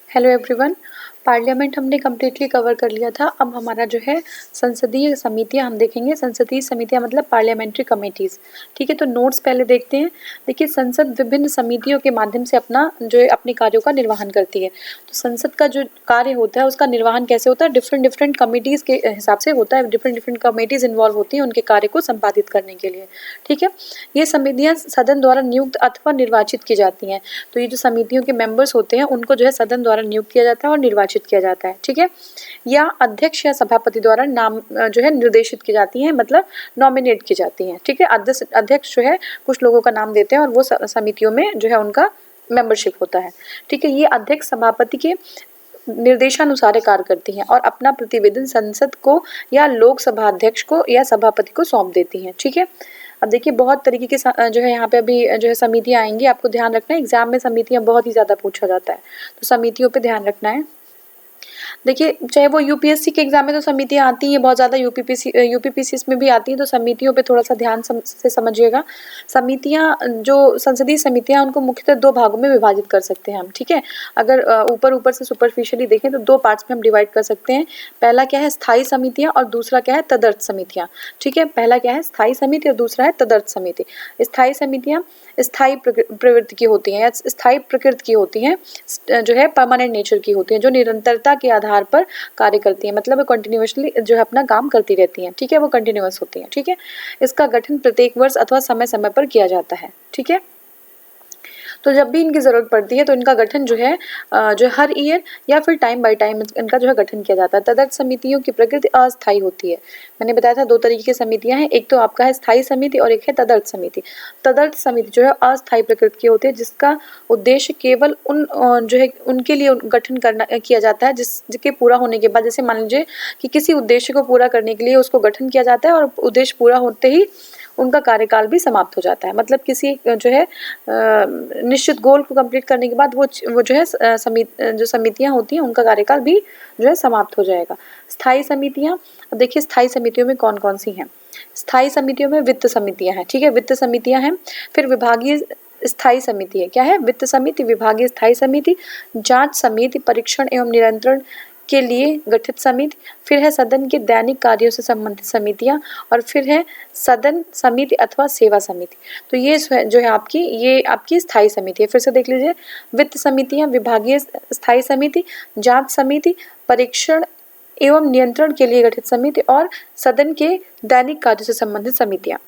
Hello everyone. Parliament हमने completely cover कर लिया था। अब हमारा जो है संसदीय समितियां हम देखेंगे। संसदीय समितियां मतलब पार्लियामेंट्री कमेटीज़। ठीक है, तो नोट्स पहले देखते हैं। देखिए, संसद विभिन्न समितियों के माध्यम से अपना जो है अपने कार्यों का निर्वहन करती है। तो संसद का जो कार्य होता है उसका निर्वहन कैसे होता है, डिफरेंट डिफरेंट कमिटीज़ के हिसाब से होता है। डिफरेंट डिफरेंट कमिटीज़ इन्वॉल्व होती हैं उनके कार्य को संपादित करने के लिए। ठीक है, ये समितियाँ सदन द्वारा नियुक्त अथवा निर्वाचित की जाती हैं। तो ये जो समितियों के मेंबर्स होते हैं उनको जो है सदन द्वारा नियुक्त किया जाता है और निर्वाचित किया जाता है। ठीक है, या अध्यक्ष या सभापति द्वारा नाम जो है निर्देशित की जाती हैं, मतलब नॉमिनेट की जाती हैं। ठीक है, अध्यक्ष जो है कुछ लोगों का नाम देते हैं और वो समितियों में जो है उनका मेंबरशिप होता है। ठीक है, ये अध्यक्ष सभापति के निर्देशानुसार कार्य करती हैं और अपना प्रतिवेदन संसद को या लोकसभा अध्यक्ष को या सभापति को सौंप देती हैं। ठीक है, अब देखिए बहुत तरीके के जो है यहाँ पे अभी जो है समितियाँ आएंगी, आपको ध्यान रखना है। एग्जाम में समितियाँ बहुत ही ज़्यादा पूछा जाता है, तो समितियों पे ध्यान रखना है। देखिए, चाहे वो यूपीएससी के एग्जाम में तो समितियाँ आती हैं बहुत ज़्यादा, यूपीपीसीएस में भी आती हैं, तो समितियों पे थोड़ा सा ध्यान से समझिएगा। समितियाँ जो संसदीय समितियाँ उनको मुख्यतः दो भागों में विभाजित कर सकते हैं हम। ठीक है, अगर ऊपर ऊपर से सुपरफिशियली देखें तो दो पार्ट्स में हम डिवाइड कर सकते हैं। पहला क्या है, स्थायी समितियाँ, और दूसरा क्या है, तदर्थ समितियाँ। ठीक है, पहला क्या है, स्थायी समिति, और दूसरा है तदर्थ समिति। स्थायी समितियाँ स्थायी प्रवृत्ति की होती हैं या स्थायी प्रकृति की होती हैं, जो है परमानेंट नेचर की होती हैं, जो निरंतरता के आधार पर कार्य करती हैं, मतलब कंटिन्यूअसली जो है अपना काम करती रहती हैं। ठीक है, वो कंटिन्यूअस होती हैं। ठीक है, इसका गठन प्रत्येक वर्ष अथवा समय समय पर किया जाता है। ठीक है, तो जब भी इनकी ज़रूरत पड़ती है तो इनका गठन जो है हर ईयर या फिर टाइम बाय टाइम इनका जो है गठन किया जाता है। तदर्थ समितियों की प्रकृति अस्थायी होती है। मैंने बताया था दो तरीके की समितियां हैं, एक तो आपका है स्थायी समिति और एक है तदर्थ समिति। तदर्थ समिति जो है अस्थायी प्रकृति की होती है, जिसका उद्देश्य केवल उन जो है उनके लिए गठन किया जाता है जिसके पूरा होने के बाद, जैसे मान लीजिए कि किसी उद्देश्य को पूरा करने के लिए उसको गठन किया जाता है और उद्देश्य पूरा होते ही उनका कार्यकाल भी समाप्त हो जाता है। मतलब किसी जो है निश्चित गोल को कंप्लीट करने के बाद वो जो है जो समितियां होती हैं उनका कार्यकाल भी जो है समाप्त हो जाएगा। स्थायी समितियां, अब देखिए स्थायी समितियों में कौन कौन सी हैं। स्थायी समितियों में वित्त समितियां हैं। ठीक है, वित्त समितियां हैं। फिर विभागीय स्थायी समिति है, क्या है, वित्त समिति, विभागीय स्थायी समिति, जांच समिति, परीक्षण एवं नियंत्रण के लिए गठित समिति, फिर है सदन के दैनिक कार्यों से संबंधित समितियां, और फिर है सदन समिति अथवा सेवा समिति। तो ये जो है आपकी स्थायी समिति है। फिर से देख लीजिए, वित्त समितियां, विभागीय स्थायी समिति, जांच समिति, परीक्षण एवं नियंत्रण के लिए गठित समिति, और सदन के दैनिक कार्यों से संबंधित समितियां।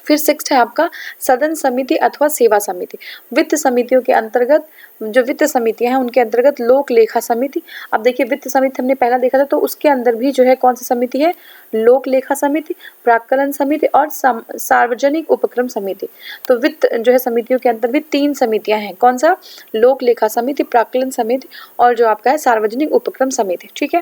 फिर 6 है आपका सदन समिति अथवा सेवा समिति। वित्त समितियों के अंतर्गत जो वित्त समितियां हैं उनके अंतर्गत लोक लेखा समिति। अब देखिए वित्त समिति हमने पहला देखा था, तो उसके अंदर भी जो है कौन सी समिति है, लोक लेखा समिति, प्राक्कलन समिति और सार्वजनिक उपक्रम समिति। तो वित्त जो है समितियों के अंतर्गत 3 समितियां हैं, कौन सा, लोक लेखा समिति, प्राक्कलन समिति और जो आपका है सार्वजनिक उपक्रम समिति। ठीक है,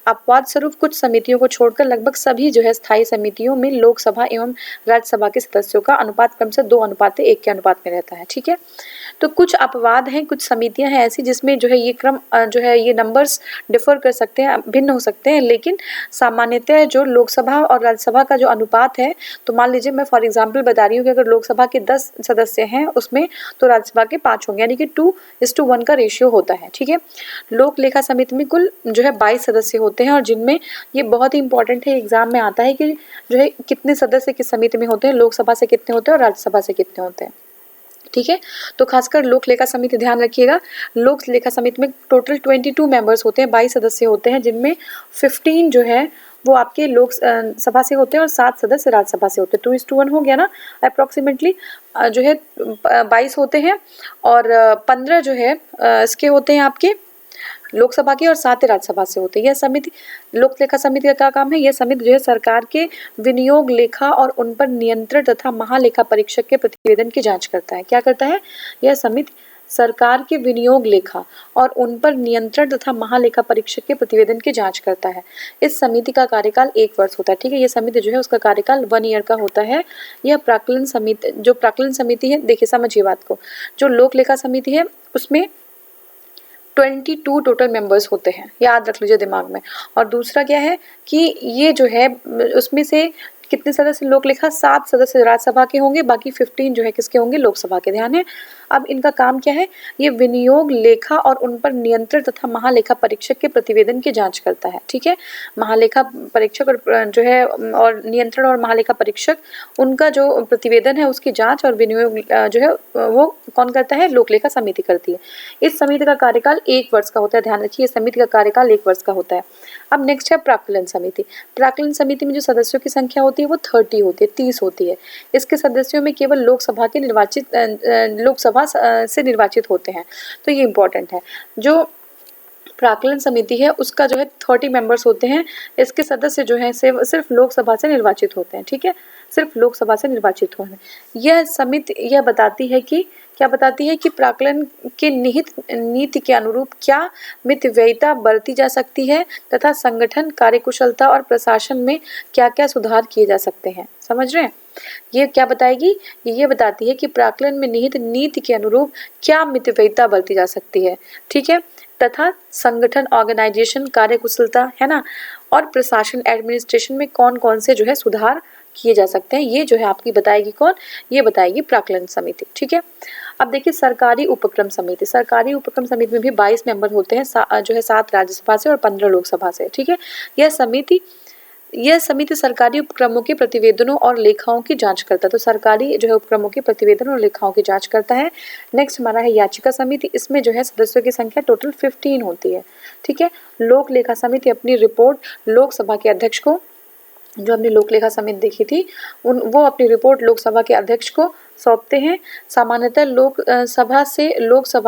अपवाद स्वरूप कुछ समितियों को छोड़कर लगभग सभी जो है स्थायी समितियों में लोकसभा एवं राज्यसभा के सदस्यों का अनुपात क्रम से 2:1 के अनुपात में रहता है। ठीक है, तो कुछ अपवाद हैं, कुछ समितियां हैं ऐसी जिसमें जो है ये क्रम जो है ये नंबर्स डिफर कर सकते हैं, भिन्न हो सकते हैं, लेकिन सामान्यतः जो लोकसभा और राज्यसभा का जो अनुपात है, तो मान लीजिए मैं फॉर एग्जांपल बता रही हूँ कि अगर लोकसभा के 10 सदस्य हैं उसमें, तो राज्यसभा के 5 होंगे, यानी कि 2:1 का रेशियो होता है। ठीक है, लोक लेखा समिति में कुल जो है 22 सदस्य होते हैं, और जिनमें ये बहुत ही इंपॉर्टेंट है, एग्जाम में आता है कि जो है कितने सदस्य किस समिति में होते हैं, लोकसभा से कितने होते हैं और राज्यसभा से कितने होते हैं। ठीक है, तो खासकर लोक लेखा समिति ध्यान रखिएगा। लोक लेखा समिति में टोटल 22 मेंबर्स होते हैं, 22 सदस्य होते हैं, जिनमें 15 जो है वो आपके लोक सभा से होते हैं और 7 सदस्य राज्यसभा से होते हैं। 2:1 हो गया ना, अप्रोक्सीमेटली जो है 22 होते हैं और 15 जो है इसके होते हैं आपके लोकसभा के और 7 राज्यसभा से होते हैं। यह समिति, लोक लेखा समिति का क्या काम है, यह समिति जो है सरकार के विनियोग लेखा और उन पर नियंत्रण तथा महालेखा परीक्षक के प्रतिवेदन की जांच करता है। क्या करता है, यह समिति सरकार के विनियोग लेखा और उन पर नियंत्रण तथा महालेखा परीक्षक के प्रतिवेदन की जांच करता है। इस समिति का कार्यकाल 1 वर्ष होता है। ठीक है, ये समिति जो है उसका कार्यकाल 1 ईयर का होता है। यह प्राक्कलन समिति है, देखिए समझिए बात को, जो लोक लेखा समिति है उसमें 22 टोटल मेंबर्स होते हैं, याद रख लीजिए दिमाग में। और दूसरा क्या है कि ये जो है उसमें से कितने सदस्य लोक लेखा, 7 सदस्य राज्यसभा के होंगे, बाकी 15 जो है किसके होंगे, लोकसभा के। ध्यान है, अब इनका काम क्या है, ये विनियोग लेखा और उन पर नियंत्रण तथा महालेखा परीक्षक के प्रतिवेदन की जांच करता है। ठीक है, महालेखा परीक्षक और जो है और नियंत्रण और महालेखा परीक्षक, उनका जो प्रतिवेदन है उसकी जांच और विनियोग जो है वो कौन करता है, लोक लेखा समिति करती है। इस समिति का कार्यकाल 1 वर्ष का होता है, ध्यान रखिए, समिति का कार्यकाल 1 वर्ष का होता है। अब नेक्स्ट है प्राक्कलन समिति। प्राक्कलन समिति में जो सदस्यों की संख्या होती है वो 30 होती है, 30 होती है। इसके सदस्यों में केवल लोकसभा से निर्वाचित होते हैं, तो ये इंपॉर्टेंट है। जो प्राक्कलन समिति है उसका जो है 30 मेंबर्स होते हैं। इसके सदस्य जो है सिर्फ लोकसभा से निर्वाचित होते हैं। ठीक है, सिर्फ लोकसभा से निर्वाचित होते हैं। यह समिति यह बताती है कि क्या बताती है कि प्राक्कलन के निहित नीति के अनुरूप क्या मितव्ययिता बरती जा सकती है तथा संगठन, कार्यकुशलता और प्रशासन में क्या क्या सुधार किए जा सकते हैं। समझ रहे हैं, ये क्या बताएगी, ये बताती है कि प्राक्कलन में निहित नीति के अनुरूप क्या मितव्ययिता बरती जा सकती है। ठीक है, तथा संगठन, ऑर्गेनाइजेशन, कार्यकुशलता है ना, और प्रशासन, एडमिनिस्ट्रेशन में कौन कौन से जो है सुधार किए जा सकते हैं, ये जो है आपकी बताएगी कौन, ये बताएगी प्राक्कलन समिति। ठीक है, अब देखिए सरकारी उपक्रम समिति। सरकारी उपक्रम समिति में भी 22 मेंबर होते हैं, जो है 7 राज्यसभा से और 15 लोकसभा से। ठीक है, यह समिति सरकारी उपक्रमों के प्रतिवेदनों और लेखाओं की जांच करता है। तो सरकारी जो है उपक्रमों के प्रतिवेदन और लेखाओं की जांच करता है। नेक्स्ट हमारा है याचिका समिति। इसमें जो है सदस्यों की संख्या टोटल 15 होती है। ठीक है, लोक लेखा समिति अपनी रिपोर्ट लोकसभा के अध्यक्ष को, जो हमने लोक लेखा समिति देखी थी, वो अपनी रिपोर्ट लोकसभा के अध्यक्ष को सौंपते हैं। सामान्यतः लोकसभा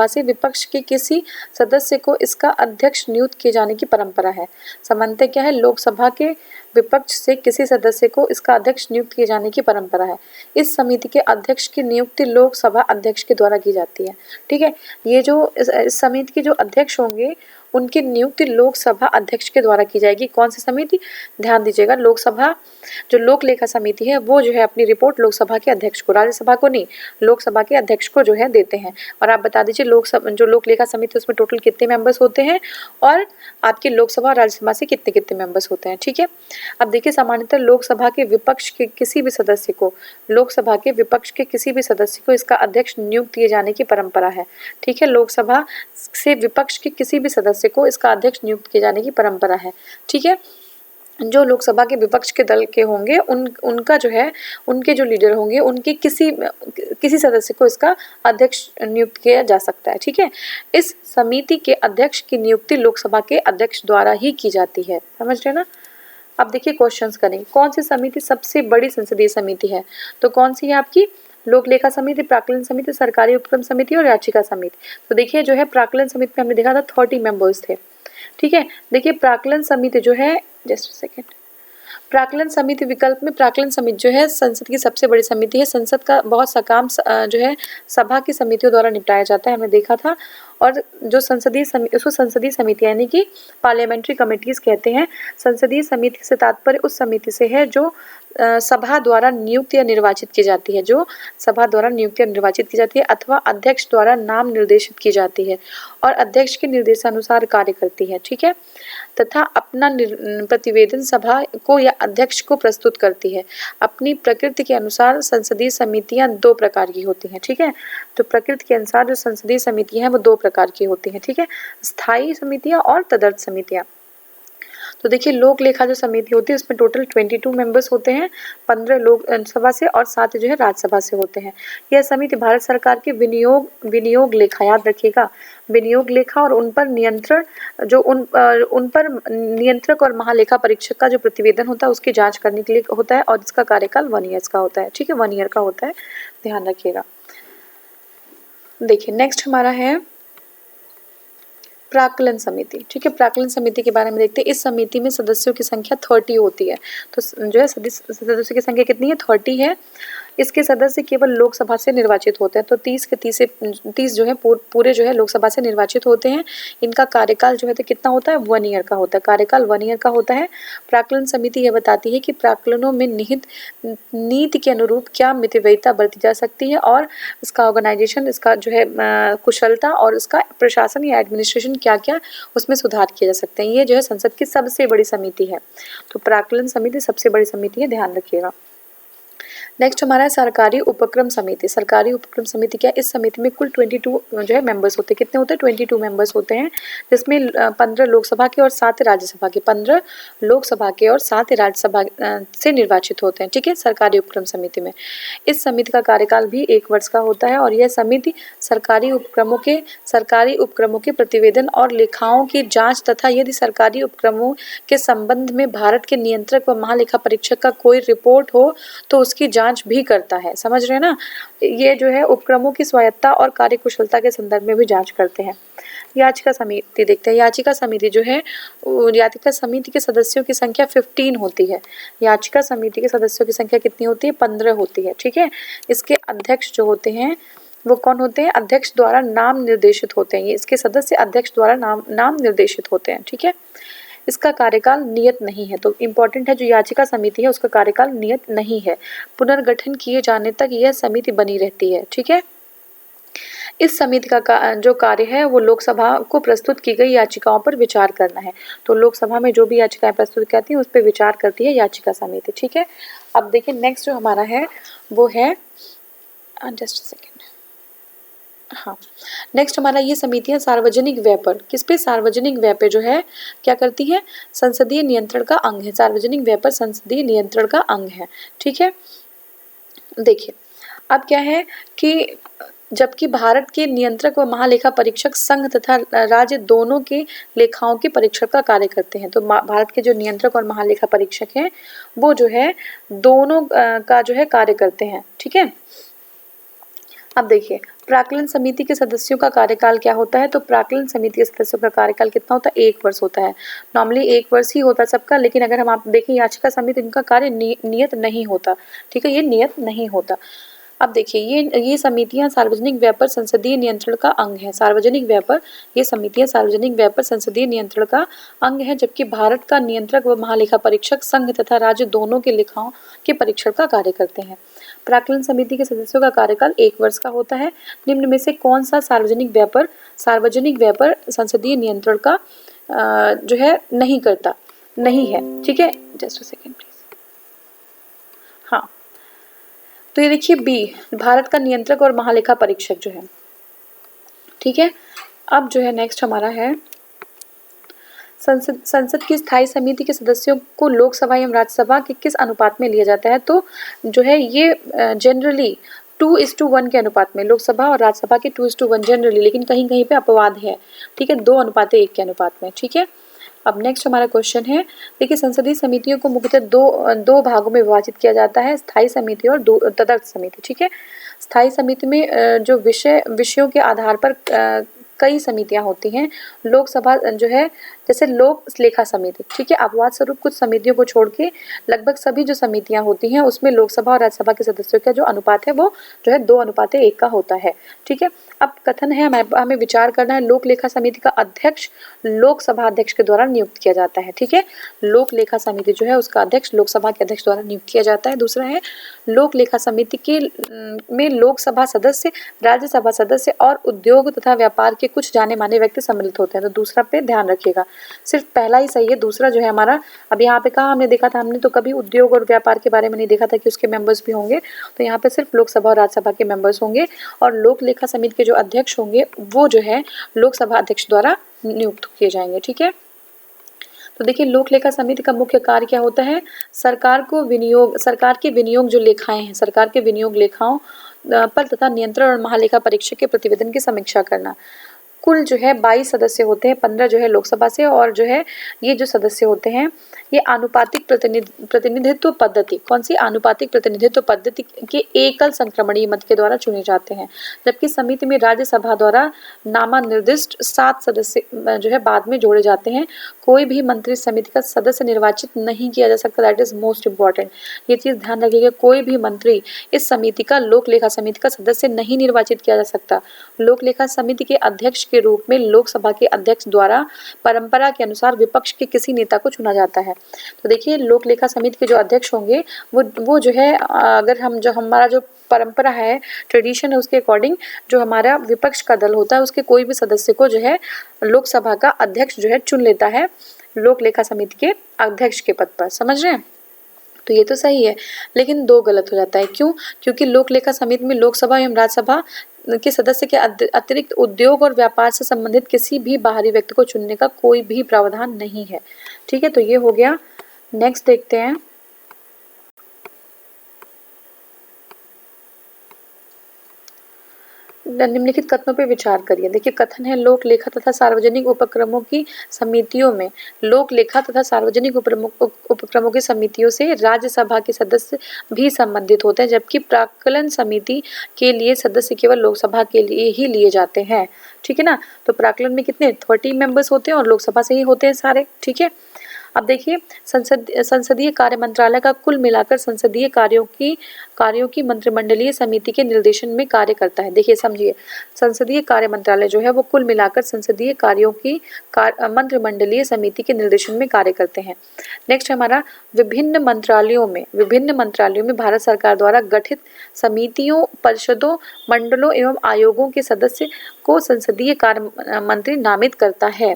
से विपक्ष के किसी सदस्य को इसका अध्यक्ष नियुक्त किए जाने की परंपरा है। सामान्यतः क्या है, लोकसभा के विपक्ष से किसी सदस्य को इसका अध्यक्ष नियुक्त किए जाने की परंपरा है। इस समिति के अध्यक्ष की नियुक्ति लोकसभा अध्यक्ष के द्वारा की जाती है। ठीक है, ये जो इस समिति के जो अध्यक्ष होंगे उनकी नियुक्ति लोकसभा अध्यक्ष के द्वारा की जाएगी। कौन सी समिति, ध्यान दीजिएगा, लोकसभा जो लोक लेखा समिति है वो जो है अपनी रिपोर्ट लोकसभा के अध्यक्ष को, राज्यसभा को नहीं, लोकसभा के अध्यक्ष को जो है देते हैं। और आप बता दीजिए जो लोक लेखा समिति उसमें टोटल कितने मेंबर्स होते हैं और आपकी लोकसभा और राज्यसभा से कितने कितने मेंबर्स होते हैं। ठीक है, अब देखिए सामान्यतः लोकसभा के विपक्ष के किसी भी सदस्य को इसका अध्यक्ष नियुक्त किए जाने की परंपरा है। ठीक है, लोकसभा से विपक्ष के किसी भी सदस्य को इसका अध्यक्ष नियुक्त किए जाने की परंपरा है। ठीक है, जो लोकसभा के विपक्ष के दल के होंगे उनका जो है, उनके जो लीडर होंगे उनके किसी सदस्य को इसका अध्यक्ष नियुक्त किया जा सकता है। ठीक है, इस समिति के अध्यक्ष की नियुक्ति लोकसभा के अध्यक्ष द्वारा ही की जाती है। समझ रहे ना। अब देखिए क्वेश्चंस करेंगे, कौन सी समिति सबसे बड़ी संसदीय समिति है, तो कौन सी है आपकी, लोक लेखा समिति, प्राक्कलन समिति, सरकारी उपक्रम समिति और याचिका समिति। तो देखिए जो है प्राक्कलन समिति में हमने देखा था 30 मेंबर्स थे। ठीक है, देखिए प्राक्कलन समिति जो है, जस्ट सेकेंड, प्राक्कलन समिति विकल्प में प्राक्कलन समिति जो है संसद की सबसे बड़ी समिति है। संसद का बहुत सा काम जो है सभा की समितियों द्वारा निपटाया जाता है, हमने देखा था। और जो उसको संसदीय समिति यानी कि पार्लियामेंट्री कमिटीज कहते हैं। संसदीय समिति से तात्पर्य उस समिति से है जो सभा द्वारा नियुक्त या निर्वाचित की जाती है, अथवा अध्यक्ष द्वारा नाम निर्देशित की जाती है और अध्यक्ष के निर्देशानुसार कार्य करती है। ठीक है, तथा अपना प्रतिवेदन सभा को या अध्यक्ष को प्रस्तुत करती है। अपनी प्रकृति के अनुसार संसदीय समितियां 2 प्रकार की होती हैं। ठीक है, तो प्रकृति के अनुसार जो संसदीय समितियां हैं वो 2 प्रकार की होती हैं। ठीक है, स्थायी समितियां और तदर्थ समितियां। तो देखिए लोक लेखा जो समिति होती है उसमें टोटल 22 मेंबर्स होते हैं, 15 लोकसभा से और 7 जो है राज्यसभा से होते हैं। यह समिति भारत सरकार के विनियोग लेखा, याद रखिएगा, विनियोग लेखा और उन पर नियंत्रण जो उन पर नियंत्रक और महालेखा परीक्षक का जो प्रतिवेदन होता है उसकी जांच करने के लिए होता है और इसका कार्यकाल 1 ईयर का होता है। ठीक है, 1 ईयर का होता है, ध्यान रखिएगा। देखिए नेक्स्ट हमारा है प्राक्कलन समिति। ठीक है, प्राक्कलन समिति के बारे में देखते हैं। इस समिति में सदस्यों की संख्या 30 होती है। तो जो है सदस्यों की संख्या कितनी है, 30 है। इसके सदस्य केवल लोकसभा से निर्वाचित होते हैं। तो 30 जो है पूरे जो है लोकसभा से निर्वाचित होते हैं। इनका कार्यकाल जो है तो कितना होता है, 1 ईयर का होता है, कार्यकाल 1 ईयर का होता है। प्राक्कलन समिति यह बताती है कि प्राक्कलनों में निहित नीति के अनुरूप क्या मितव्ययिता बरती जा सकती है और इसका ऑर्गेनाइजेशन, इसका जो है कुशलता और इसका प्रशासन या एडमिनिस्ट्रेशन क्या क्या उसमें सुधार किए जा सकते हैं। ये जो है संसद की सबसे बड़ी समिति है। तो प्राक्कलन समिति सबसे बड़ी समिति है, ध्यान रखिएगा। नेक्स्ट हमारा है सरकारी उपक्रम समिति। सरकारी उपक्रम समिति क्या है? इस समिति में कुल 22 जो है मेंबर्स होते हैं। कितने होते हैं? 22 मेंबर्स होते हैं, जिसमें 15 लोकसभा के और 7 राज्यसभा के, 15 लोकसभा के और 7 राज्यसभा से निर्वाचित होते हैं। ठीक है, सरकारी उपक्रम समिति में। इस समिति का कार्यकाल भी 1 वर्ष का होता है और यह समिति सरकारी उपक्रमों के प्रतिवेदन और लेखाओं की जांच तथा यदि सरकारी उपक्रमों के संबंध में भारत के नियंत्रक व महालेखा परीक्षक का कोई रिपोर्ट हो तो उसकी जांच भी करता है। समझ रहे हैं ना? ये जो है उपक्रमों की स्वायत्तता और कार्यकुशलता के संदर्भ में भी जांच करते हैं। याचिका समिति देखते हैं। याचिका समिति जो है, याचिका समिति के सदस्यों की संख्या 15 होती है। याचिका समिति के सदस्यों की संख्या कितनी होती है? 15 होती है। ठीक है, इसके अध्यक्ष जो होते हैं वो कौन होते हैं? अध्यक्ष द्वारा नाम निर्देशित होते हैं। ये इसके सदस्य अध्यक्ष द्वारा नाम निर्देशित होते हैं। ठीक है, इसका कार्यकाल नियत नहीं है। तो इम्पोर्टेंट है, जो याचिका समिति है उसका कार्यकाल नियत नहीं है। पुनर्गठन किए जाने तक यह समिति बनी रहती है। ठीक है, इस समिति का जो कार्य है वो लोकसभा को प्रस्तुत की गई याचिकाओं पर विचार करना है। तो लोकसभा में जो भी याचिकाएं प्रस्तुत करती हैं उस पर विचार करती है याचिका समिति। ठीक है, अब देखिए नेक्स्ट जो हमारा है वो है, जस्ट सेकेंड, हाँ, नेक्स्ट हमारा ये समितियां सार्वजनिक व्यय पर, किस पे? सार्वजनिक व्यय पे जो है क्या करती है? संसदीय नियंत्रण का अंग है। सार्वजनिक व्यय पर संसदीय नियंत्रण का अंग है। ठीक है, देखिए अब क्या है कि जबकि भारत के नियंत्रक व महालेखा परीक्षक संघ तथा राज्य दोनों के लेखाओं के परीक्षक का कार्य करते हैं। तो भारत के जो नियंत्रक और महालेखा परीक्षक हैं वो जो है दोनों का जो है कार्य करते हैं। ठीक है, अब देखिए प्राक्कलन समिति के सदस्यों का कार्यकाल क्या होता है? तो प्राक्कलन समिति के सदस्यों का कार्यकाल कितना होता है? 1 वर्ष होता है। नॉर्मली 1 वर्ष ही होता है सबका, लेकिन अगर हम आप देखें याचिका समिति, इनका कार्य नियत नहीं होता। ठीक है, ये नियत नहीं होता। अब देखिए ये समितियां सार्वजनिक व्यय पर संसदीय नियंत्रण का अंग है। सार्वजनिक व्यय पर ये समितियां सार्वजनिक व्यय पर संसदीय नियंत्रण का अंग है, जबकि भारत का नियंत्रक व महालेखा परीक्षक संघ तथा राज्य दोनों के लेखाओं के परीक्षण का कार्य करते हैं। प्राक्कलन समिति के सदस्यों का कार्यकाल 1 वर्ष का होता है। निम्न में से कौन सा सार्वजनिक व्यय पर संसदीय नियंत्रण का जो है नहीं है? ठीक है, जस्ट अ सेकेंड प्लीज। हाँ, तो ये देखिए बी, भारत का नियंत्रक और महालेखा परीक्षक जो है। ठीक है, अब जो है नेक्स्ट हमारा है संसद की स्थायी समिति के सदस्यों को लोकसभा एवं राज्यसभा के किस अनुपात में लिया जाता है? तो जो है ये जनरली 2:1 के अनुपात में, लोकसभा और राज्यसभा के 2:1 जनरली, लेकिन कहीं कहीं पे अपवाद है। ठीक है, 2:1 के अनुपात में। ठीक है, अब नेक्स्ट हमारा क्वेश्चन है, देखिए संसदीय समितियों को मुख्यतः दो भागों में विभाजित किया जाता है, स्थायी समिति और तदर्थ समिति। ठीक है, स्थायी समिति में जो विषयों के आधार पर कई समितियां होती हैं। लोकसभा जो है जैसे लोक लेखा समिति। ठीक है, अपवाद स्वरूप कुछ समितियों को छोड़ के लगभग सभी जो समितियां होती हैं उसमें लोकसभा और राज्यसभा के सदस्यों का जो अनुपात है वो जो है 2:1 का होता है। ठीक है, अब कथन है हमें विचार करना है, लोक लेखा समिति का अध्यक्ष लोकसभा अध्यक्ष के द्वारा नियुक्त किया जाता है। ठीक है, लोक लेखा समिति जो है उसका अध्यक्ष लोकसभा के अध्यक्ष द्वारा नियुक्त किया जाता है। दूसरा है लोक लेखा समिति के में लोकसभा सदस्य, राज्यसभा सदस्य और उद्योग तथा व्यापार के कुछ जाने माने व्यक्ति सम्मिलित होते हैं। तो दूसरा पे ध्यान रखिएगा, सिर्फ पहला ही सही है, दूसरा जो है हमारा, अब यहाँ पे कहा हमने देखा था, हमने तो कभी उद्योग और व्यापार के बारे में नहीं देखा था कि उसके मेंबर्स भी होंगे। तो यहाँ पे सिर्फ लोकसभा और राज्यसभा के मेंबर्स होंगे और लोक लेखा समिति के जो अध्यक्ष होंगे वो जो है लोकसभा अध्यक्ष द्वारा नियुक्त किए जाएंगे। ठीक है, तो देखिए लोक लेखा समिति का मुख्य कार्य क्या होता है? सरकार के विनियोग जो लेखाएं हैं, सरकार के विनियोग लेखाओं पर तथा नियंत्रण और महालेखा परीक्षक के प्रतिवेदन की समीक्षा करना। कुल जो है 22 सदस्य होते हैं, 15 जो है लोकसभा से, और जो है ये जो सदस्य होते हैं ये आनुपातिक प्रतिनिधित्व पद्धति, कौन सी? आनुपातिक प्रतिनिधित्व पद्धति के एकल संक्रमणीय मत के द्वारा चुने जाते हैं। जबकि समिति में राज्यसभा द्वारा नामानिर्दिष्ट 7 सदस्य जो है बाद में जोड़े जाते हैं। कोई भी मंत्री समिति का सदस्य निर्वाचित नहीं किया जा सकता। दैट इज मोस्ट इम्पॉर्टेंट, ये चीज ध्यान रखिएगा। कोई भी मंत्री इस समिति का, लोक लेखा समिति का सदस्य नहीं निर्वाचित किया जा सकता। लोक लेखा समिति के अध्यक्ष के रूप में लोकसभा के अध्यक्ष द्वारा परंपरा के अनुसार विपक्ष के किसी नेता को चुना जाता है। तो देखिए लोक लेखा समिति के जो अध्यक्ष होंगे वो जो है, अगर हम जो हमारा जो परंपरा है, ट्रेडिशन है, उसके अकॉर्डिंग जो हमारा विपक्ष का दल होता है उसके कोई भी सदस्य को जो है लोकसभा का अध्यक्ष जो है चुन लेता है लोक लेखा समिति के अध्यक्ष के पद पर। समझ रहे हैं? तो ये तो सही है, लेकिन 2 गलत हो जाता है। क्यों? क्योंकि लोक लेखा समिति में लोकसभा एवं राज्यसभा के सदस्य के अतिरिक्त उद्योग और व्यापार से संबंधित किसी भी बाहरी व्यक्ति को चुनने का कोई भी प्रावधान नहीं है। ठीक है, तो ये हो गया। नेक्स्ट देखते हैं। निम्नलिखित कथनों पर विचार करिए। देखिए, कथन है लोक लेखा तथा सार्वजनिक उपक्रमों की समितियों में लोक लेखा तथा सार्वजनिक उपक्रमों की समितियों से राज्यसभा के सदस्य भी संबंधित होते हैं, जबकि प्राक्कलन समिति के लिए सदस्य केवल लोकसभा के लिए ही लिए जाते हैं। ठीक है ना, तो प्राक्कलन में कितने 30 मेंबर्स होते हैं और लोकसभा से ही होते हैं सारे। ठीक है, अब देखिए, संसदीय कार्य मंत्रालय का कुल मिलाकर संसदीय कार्यों की मंत्रिमंडलीय समिति के निर्देशन में कार्य करता है। देखिए समझिए, संसदीय कार्य मंत्रालय जो है वो कुल मिलाकर संसदीय कार्यों की मंत्रिमंडलीय समिति के निर्देशन में कार्य करते हैं। नेक्स्ट हमारा विभिन्न मंत्रालयों में भारत सरकार द्वारा गठित समितियों, परिषदों, मंडलों एवं आयोगों के सदस्य को संसदीय कार्य मंत्री नामित करता है।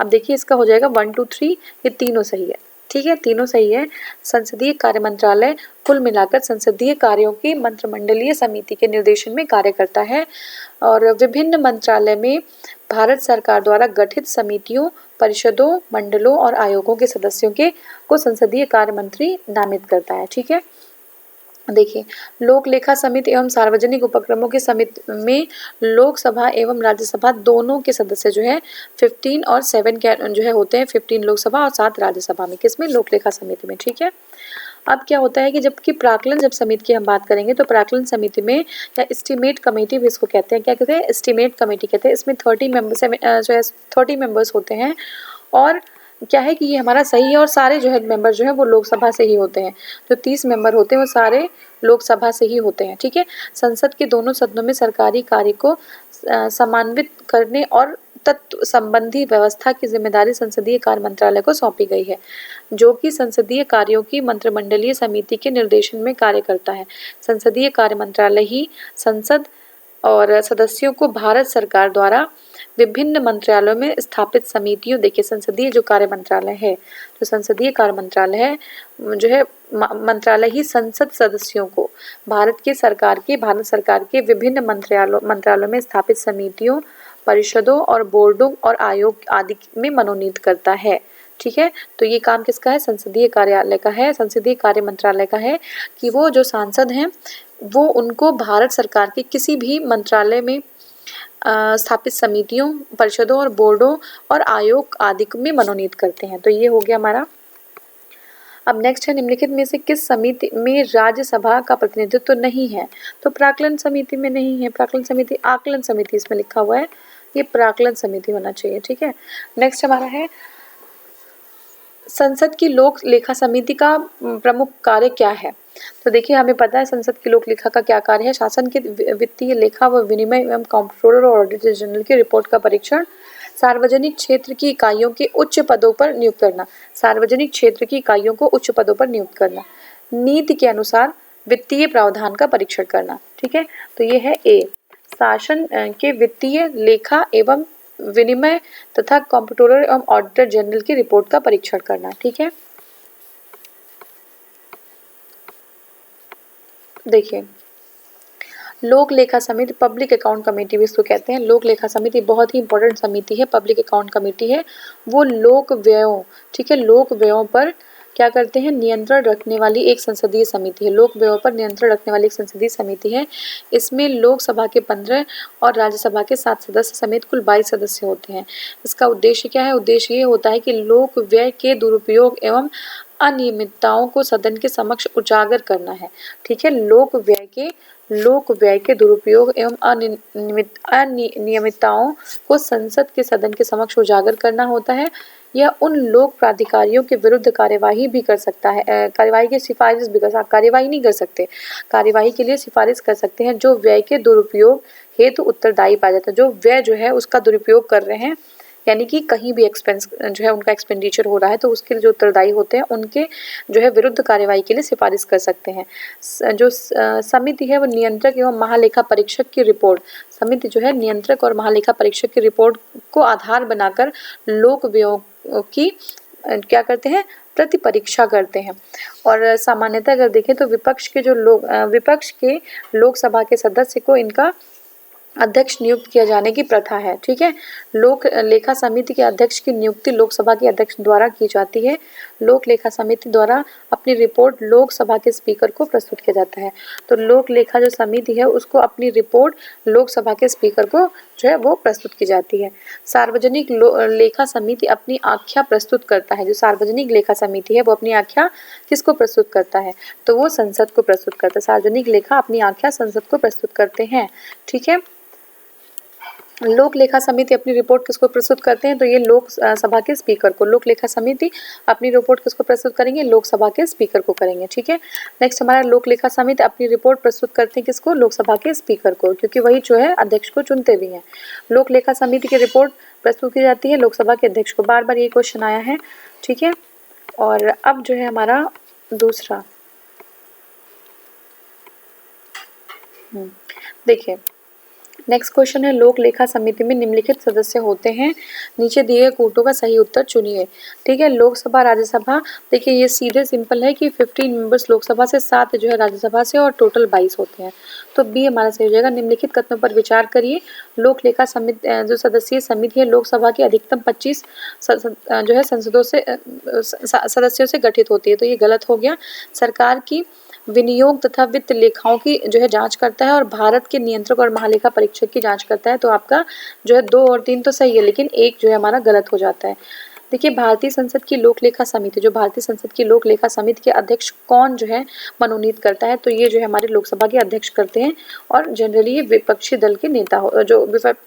अब देखिए, इसका हो जाएगा 1 2 3, ये तीनों सही है। ठीक है, तीनों सही है। संसदीय कार्य मंत्रालय कुल मिलाकर संसदीय कार्यों की मंत्रिमंडलीय समिति के निर्देशन में कार्य करता है और विभिन्न मंत्रालय में भारत सरकार द्वारा गठित समितियों, परिषदों, मंडलों और आयोगों के सदस्यों को संसदीय कार्य मंत्री नामित करता है। ठीक है, देखिए, लोक लेखा समिति एवं सार्वजनिक उपक्रमों की समिति में लोकसभा एवं राज्यसभा दोनों के सदस्य जो है 15 और 7 के जो है होते हैं, 15 लोकसभा और 7 राज्यसभा में, किसमें? लोक लेखा समिति में। ठीक है, अब क्या होता है कि जबकि प्राक्कलन समिति की हम बात करेंगे तो प्राक्कलन समिति में या एस्टीमेट कमेटी भी इसको कहते हैं। क्या कहते हैं? एस्टीमेट कमेटी कहते हैं। इसमें 30 मेंबर्स होते हैं और क्या है कि ये हमारा सही है और सारे जो है मेंबर जो है वो लोकसभा से ही होते हैं। जो 30 मेंबर होते हैं वो सारे लोकसभा से ही होते हैं। ठीक है, संसद के दोनों सदनों में सरकारी कार्य को समन्वित करने और तत्व संबंधी व्यवस्था की जिम्मेदारी संसदीय कार्य मंत्रालय को सौंपी गई है, जो कि संसदीय कार्यों की मंत्रिमंडलीय समिति के निर्देशन में कार्य करता है। संसदीय कार्य मंत्रालय ही संसद और सदस्यों को भारत सरकार द्वारा विभिन्न मंत्रालयों में स्थापित समितियों, देखिए संसदीय जो कार्य मंत्रालय है, जो संसदीय कार्य मंत्रालय है जो है मंत्रालय ही संसद सदस्यों को भारत सरकार के विभिन्न मंत्रालयों में स्थापित समितियों, परिषदों और बोर्डों और आयोग आदि में मनोनीत करता है। ठीक है, तो ये काम किसका है? संसदीय कार्यालय का है, संसदीय कार्य मंत्रालय का है कि वो जो सांसद हैं वो उनको भारत सरकार के किसी भी मंत्रालय में स्थापित समितियों, परिषदों और बोर्डों और आयोग आदि में मनोनीत करते हैं। तो ये हो गया हमारा। अब नेक्स्ट है, निम्नलिखित में से किस समिति में राज्यसभा का प्रतिनिधित्व तो नहीं है? तो प्राक्कलन समिति में नहीं है। प्राक्कलन समिति, आकलन समिति इसमें लिखा हुआ है, ये प्राक्कलन समिति होना चाहिए। ठीक है, नेक्स्ट हमारा है संसद की लोक लेखा समिति का प्रमुख कार्य क्या है? तो देखिए, हमें पता है संसद की लोक लेखा का क्या कार्य है। शासन के वित्तीय लेखा व विनिमय एवं कंट्रोलर और ऑडिटर जनरल की रिपोर्ट का परीक्षण, सार्वजनिक क्षेत्र की इकाइयों के उच्च पदों पर नियुक्त करना, सार्वजनिक क्षेत्र की इकाइयों को उच्च पदों पर नियुक्त करना, नीति के अनुसार वित्तीय प्रावधान का परीक्षण करना। ठीक है, तो ये है ए, शासन के वित्तीय लेखा एवं विनिमय तथा कंट्रोलर एवं ऑडिटर जनरल की रिपोर्ट का परीक्षण करना। ठीक है, देखिए लोक लेखा समिति, पब्लिक अकाउंट कमेटी भी इसको कहते हैं। लोक लेखा समिति बहुत ही इंपॉर्टेंट समिति है, पब्लिक अकाउंट कमेटी है। वो लोक व्ययों, ठीक है, लोक व्ययों पर क्या करते हैं? नियंत्रण रखने वाली एक संसदीय समिति है। लोक व्ययों पर नियंत्रण रखने वाली एक संसदीय समिति है। इसमें लोकसभा के 15 और राज्यसभा के 7 सदस्य समेत कुल 22 सदस्य होते हैं। इसका उद्देश्य क्या है? उद्देश्य ये होता है कि लोक व्यय के दुरुपयोग एवं अनियमितताओं को सदन के समक्ष उजागर करना है। ठीक है, लोक व्यय के दुरुपयोग एवं अनियमितताओं को संसद के सदन के समक्ष उजागर करना होता है। यह उन लोक प्राधिकारियों के विरुद्ध कार्यवाही भी कर सकता है, कार्यवाही की सिफारिश भी कर सकता है। कार्यवाही नहीं कर सकते, कार्यवाही के लिए सिफारिश कर सकते हैं जो व्यय के दुरुपयोग हेतु उत्तरदायी पाया जाता है। जो व्यय जो है उसका दुरुपयोग कर रहे हैं, यानी कि कहीं भी एक्सपेंस जो है उनका एक्सपेंडिचर हो रहा है, तो उसके लिए जो उत्तरदायी होते हैं उनके जो है विरुद्ध कार्यवाही के लिए सिफारिश कर सकते हैं। जो समिति है वो नियंत्रक एवं महालेखा परीक्षक की रिपोर्ट, समिति जो है नियंत्रक और महालेखा परीक्षक की रिपोर्ट को आधार बनाकर लोक व्ययों की क्या करते हैं? प्रति परीक्षा करते हैं। और सामान्यतः अगर देखें तो विपक्ष के लोकसभा के सदस्य को इनका अध्यक्ष नियुक्त किया जाने की प्रथा है। ठीक है, लोक लेखा समिति के अध्यक्ष की नियुक्ति लोकसभा के अध्यक्ष द्वारा की जाती है। लोक लेखा समिति द्वारा अपनी रिपोर्ट लोकसभा के स्पीकर को प्रस्तुत किया जाता है। तो लोक लेखा जो समिति है उसको अपनी रिपोर्ट लोकसभा के स्पीकर को जो है वो प्रस्तुत की जाती है। सार्वजनिक लेखा समिति अपनी आख्या प्रस्तुत करता है। जो सार्वजनिक लेखा समिति है वो अपनी आख्या किसको प्रस्तुत करता है, तो वो संसद को प्रस्तुत करता है। सार्वजनिक लेखा अपनी आख्या संसद को प्रस्तुत करते हैं। ठीक है, लोक लेखा समिति अपनी रिपोर्ट किसको प्रस्तुत करते हैं, तो ये लोक सभा के स्पीकर को। लोक लेखा समिति अपनी रिपोर्ट किसको प्रस्तुत करेंगे, लोकसभा के स्पीकर को करेंगे। ठीक है, नेक्स्ट हमारा लोक लेखा समिति अपनी रिपोर्ट प्रस्तुत करते हैं किसको, लोकसभा के स्पीकर को, क्योंकि वही जो है अध्यक्ष को चुनते भी हैं। लोक लेखा समिति की रिपोर्ट प्रस्तुत की जाती है लोकसभा के अध्यक्ष को। बार बार ये क्वेश्चन आया है। ठीक है, और अब जो है हमारा दूसरा देखिए नेक्स्ट क्वेश्चन है, लोक लेखा समिति में निम्नलिखित सदस्य होते हैं, नीचे दिए गए कोटों का सही उत्तर चुनिए। ठीक है, लोकसभा राज्यसभा, देखिए ये सीधे सिंपल है कि 15 मेंबर्स लोकसभा से, 7 जो है राज्यसभा से और टोटल 22 होते हैं, तो बी हमारा सही हो जाएगा। निम्नलिखित कथनों पर विचार करिए। लोक लेखा समिति जो सदस्यीय समिति है लोकसभा की अधिकतम 25 जो है संसदों से सदस्यों से गठित होती है, तो ये गलत हो गया। सरकार की विनियोग तथा वित्त लेखाओं की जो है जांच करता है और भारत के नियंत्रक और महालेखा परीक्षक की जांच करता है, तो आपका जो है 2 और 3 तो सही है, लेकिन 1 जो है हमारा गलत हो जाता है। देखिए भारतीय संसद की लोक लेखा समिति, जो भारतीय संसद की लोक लेखा समिति के अध्यक्ष कौन जो है मनोनीत करता है, तो ये जो है हमारे लोकसभा के अध्यक्ष करते हैं, और जनरली ये विपक्षी दल के नेता जो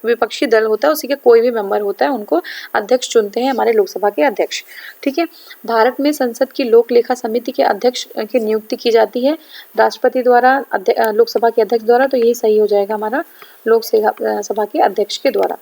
विपक्षी दल होता है उसी के कोई भी मेंबर होता है, उनको अध्यक्ष चुनते हैं हमारे लोकसभा के अध्यक्ष। ठीक है, भारत में संसद की लोक लेखा समिति के अध्यक्ष की नियुक्ति की जाती है राष्ट्रपति द्वारा, लोकसभा के अध्यक्ष द्वारा, तो यही सही हो जाएगा हमारा लोकसभा के अध्यक्ष के द्वारा।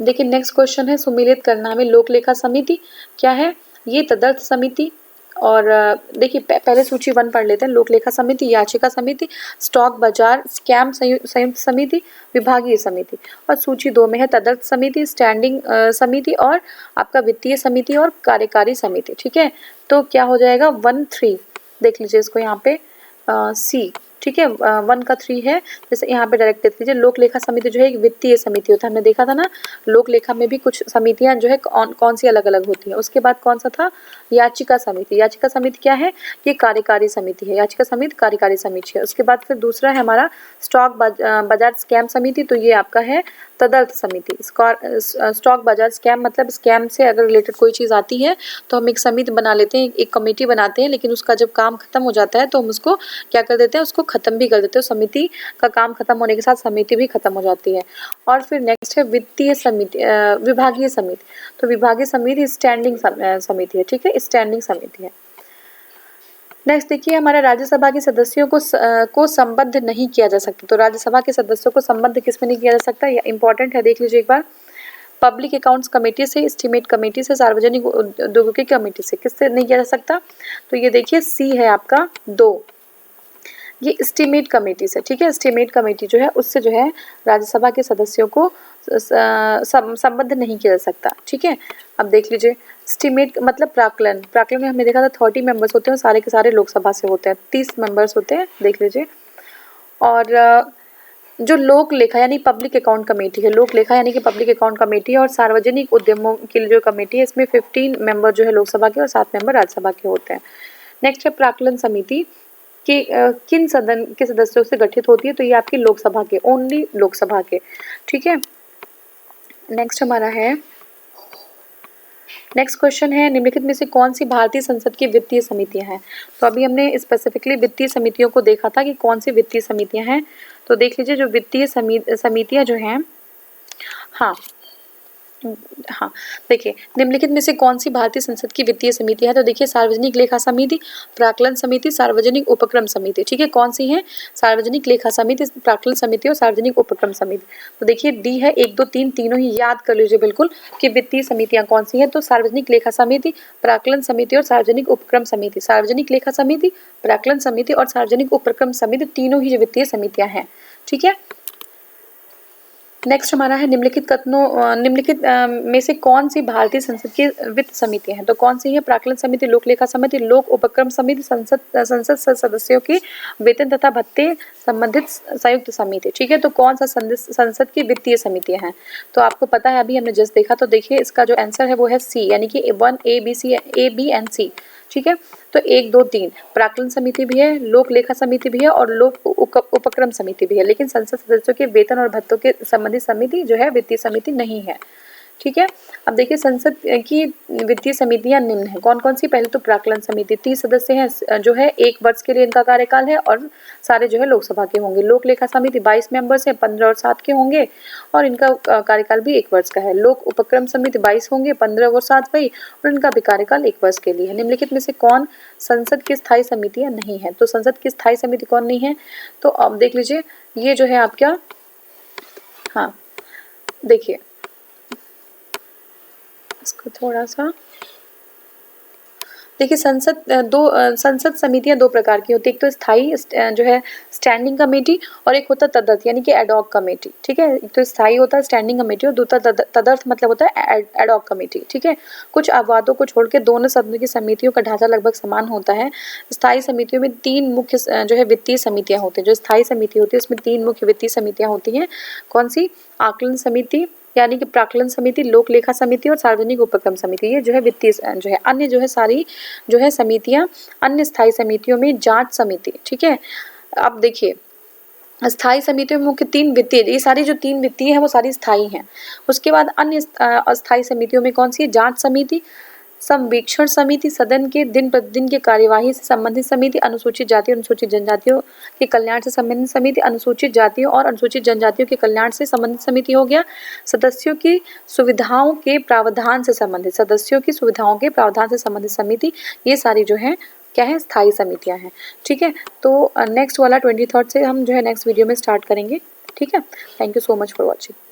देखिए नेक्स्ट क्वेश्चन है, सुमेलित करना में लोक लेखा समिति क्या है, ये तदर्थ समिति, और देखिए पहले सूची 1 पढ़ लेते हैं। लोक लेखा समिति, याचिका समिति, स्टॉक बाजार स्कैम संयुक्त समिति, विभागीय समिति, और सूची 2 में है तदर्थ समिति, स्टैंडिंग समिति, और आपका वित्तीय समिति और कार्यकारी समिति। ठीक है, तो क्या हो जाएगा 1, 3 देख लीजिए इसको यहाँ पे सी। ठीक है, 1 का 3 है, जैसे यहाँ पे डायरेक्ट देख लीजिए। लोक लेखा समिति जो है एक वित्तीय समिति होता है, हमने देखा था ना लोक लेखा में भी कुछ समितियां जो है कौन सी अलग अलग होती हैं। उसके बाद कौन सा था, याचिका समिति। याचिका समिति क्या है, ये कार्यकारी समिति है, याचिका समिति कार्यकारी समिति है। उसके बाद फिर दूसरा है हमारा स्टॉक बाजार स्कैम समिति, तो ये आपका है तदर्थ समिति। स्टॉक बाजार स्कैम मतलब स्कैम से अगर रिलेटेड कोई चीज़ आती है तो हम एक समिति बना लेते हैं, एक कमेटी बनाते हैं, लेकिन उसका जब काम खत्म हो जाता है तो हम उसको क्या कर देते हैं, उसको खत्म भी कर देते हैं। समिति का काम खत्म होने के साथ समिति भी खत्म हो जाती है। और फिर नेक्स्ट है वित्तीय समिति, विभागीय समिति। तो विभागीय समिति स्टैंडिंग समिति है। ठीक है, स्टैंडिंग समिति है। नेक्स्ट देखिए हमारे राज्यसभा के सदस्यों को संबद्ध नहीं किया जा सकता। तो राज्यसभा के सदस्यों को संबद्ध किसमें नहीं किया जा सकता, यह इंपॉर्टेंट है, देख लीजिए एक बार। पब्लिक अकाउंट्स कमेटी से, एस्टीमेट कमेटी से, सार्वजनिक उद्योगों की कमेटी से, किससे नहीं किया जा सकता, तो ये देखिए सी है आपका 2, ये एस्टीमेट कमेटी से। ठीक है, एस्टीमेट कमेटी जो है उससे जो है राज्यसभा के सदस्यों को संबद्ध नहीं किया जा सकता। ठीक है, अब देख लीजिए एस्टीमेट मतलब प्राक्कलन में हमने देखा था 30 मेंबर्स होते हैं, सारे के सारे लोकसभा से होते हैं, 30 मेंबर्स होते हैं, देख लीजिए। और जो लोक लेखा यानी पब्लिक अकाउंट कमेटी है, लोक लेखा यानी कि पब्लिक अकाउंट कमेटी और सार्वजनिक उद्यमों के लिए जो कमेटी है, इसमें 15 मेंबर जो है लोकसभा के और 7 मेंबर राज्यसभा के होते हैं। नेक्स्ट है प्राक्कलन समिति कि किन सदन के सदस्यों से गठित होती है, तो ये आपकी लोकसभा के, ओनली लोकसभा के। ठीक है, नेक्स्ट हमारा है, नेक्स्ट क्वेश्चन है, निम्नलिखित में से कौन सी भारतीय संसद की वित्तीय समितियां हैं। तो अभी हमने स्पेसिफिकली वित्तीय समितियों को देखा था कि कौन सी वित्तीय समितियां हैं, तो देख लीजिए जो वित्तीय समितियां जो हैं, हाँ देखिए निम्नलिखित में से कौन सी भारतीय संसद की वित्तीय समिति है, तो देखिए सार्वजनिक लेखा समिति, प्राक्कलन समिति, सार्वजनिक उपक्रम समिति। ठीक है, कौन सी है, सार्वजनिक लेखा समिति, प्राक्कलन समिति और सार्वजनिक उपक्रम समिति। तो देखिए डी है, 1, 2, 3 तीनों ही याद कर लीजिए बिल्कुल कि वित्तीय समितियां कौन सी है, तो सार्वजनिक लेखा समिति, प्राक्कलन समिति और सार्वजनिक उपक्रम समिति। सार्वजनिक लेखा समिति, प्राक्कलन समिति और सार्वजनिक उपक्रम समिति तीनों ही वित्तीय समितियां हैं। ठीक है, नेक्स्ट हमारा है निम्नलिखित में से कौन सी भारतीय संसद की वित्त समिति है? तो कौन सी है? प्राक्कलन समिति, लोक लेखा समिति, लोक उपक्रम समिति, संसद सदस्यों की वेतन तथा भत्ते संबंधित संयुक्त समिति। ठीक है, तो कौन सा संसद की वित्तीय समितियां हैं? तो आपको पता है, अभी हमने जस्ट देखा, तो देखिए इसका जो आंसर है वो है सी, यानी कि 1 A B एंड सी। ठीक है, तो 1 2 3 प्राक्कलन समिति भी है, लोक लेखा समिति भी है और लोक उपक्रम समिति भी है, लेकिन संसद सदस्यों के वेतन और भत्तों के संबंधित समिति जो है वित्तीय समिति नहीं है। ठीक है, अब देखिए संसद की वित्तीय समितियां निम्न है, कौन कौन सी? पहले तो प्राक्कलन समिति 30 सदस्य हैं जो है, 1 वर्ष के लिए इनका कार्यकाल है और सारे जो है लोकसभा के होंगे। लोक लेखा समिति 22 मेंबर्स हैं, 15 और 7 के होंगे और इनका कार्यकाल भी 1 वर्ष का है। लोक उपक्रम समिति 22 होंगे, 15 और 7 वही, और इनका भी कार्यकाल 1 वर्ष के लिए है। निम्नलिखित में से कौन संसद की स्थायी समितियां नहीं है? तो संसद की स्थायी समिति कौन नहीं है? तो अब देख लीजिए, ये जो है आपका, हाँ देखिए इसको थोड़ा सा देखिए, संसद समितियां 2 प्रकार की होती है, एक तो स्थायी जो है स्टैंडिंग कमेटी और एक होता है तदर्थ यानी कि एडॉक कमेटी। ठीक है, एक तो स्थायी होता है स्टैंडिंग कमेटी और दूसरा तदर्थ मतलब होता है एडॉक कमेटी। ठीक है, कुछ अपवादों को छोड़ के दोनों सदनों की समितियों का ढांचा लगभग समान होता है। स्थायी समितियों में 3 मुख्य जो है वित्तीय समितियां होती है। जो स्थायी समिति होती है उसमें 3 मुख्य वित्तीय समितियां होती हैं। कौन सी? आकलन समिति यानी कि प्राक्कलन समिति, लोक लेखा समिति और सार्वजनिक उपक्रम समिति। ये जो है वित्तीय जो है, अन्य जो है सारी जो है समितियां अन्य स्थायी समितियों में जांच समिति। ठीक है, अब देखिए स्थायी समितियों में मुख्य 3 वित्तीय, ये सारी जो 3 वित्तीय है वो सारी स्थायी हैं। उसके बाद अन्य अस्थायी समितियों में कौन सी? जांच समिति, संवीक्षण समिति, सदन के दिन प्रतिदिन की कार्यवाही से संबंधित समिति, अनुसूचित जाति और अनुसूचित जनजातियों के कल्याण से संबंधित समिति, अनुसूचित जातियों और अनुसूचित जनजातियों के कल्याण से संबंधित समिति हो गया, सदस्यों की सुविधाओं के प्रावधान से संबंधित समिति। ये सारी जो है क्या है? स्थायी समितियां हैं। ठीक है, तो नेक्स्ट वाला 23rd से हम जो है नेक्स्ट वीडियो में स्टार्ट करेंगे। ठीक है, thank you so much for watching.